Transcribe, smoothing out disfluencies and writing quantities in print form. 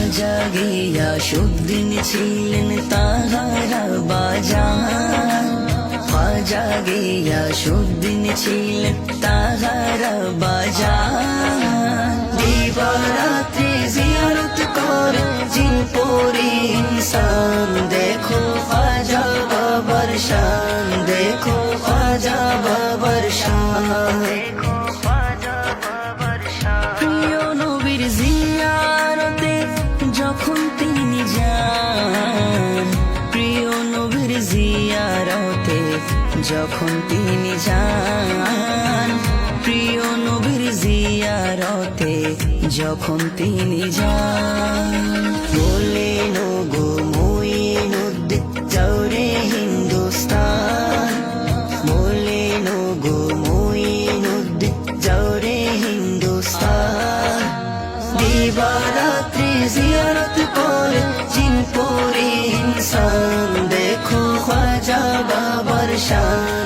খাজা গিয়াসউদ্দিন ছিলেন তাহারা বাজান, খাজা গিয়াসউদ্দিন ছিলেন তাহারা বাজান। দিবারাত্রি জিয়ারত করে জিন পরি ইনসান, দেখো খাজা বাবার শান, দেখো খাজা বাবার শান। প্রিয় নবীর জিয়ারতে যখন তিনি যান, প্রিয় নবীর জিয়ারতে যখন তিনি যান, প্রিয় নবীর জিয়ারতে যখন তিনি যান। বললেন গো মুঈনুদ্দিন যাও রে হিন্দুস্তান, বললেন গো মুঈনুদ্দিন যাও রে হিন্দুস্তান। দিবারাত্রি জিয়ারত করে জিন পরি ইনসান, দেখো খাজা বাবার শান,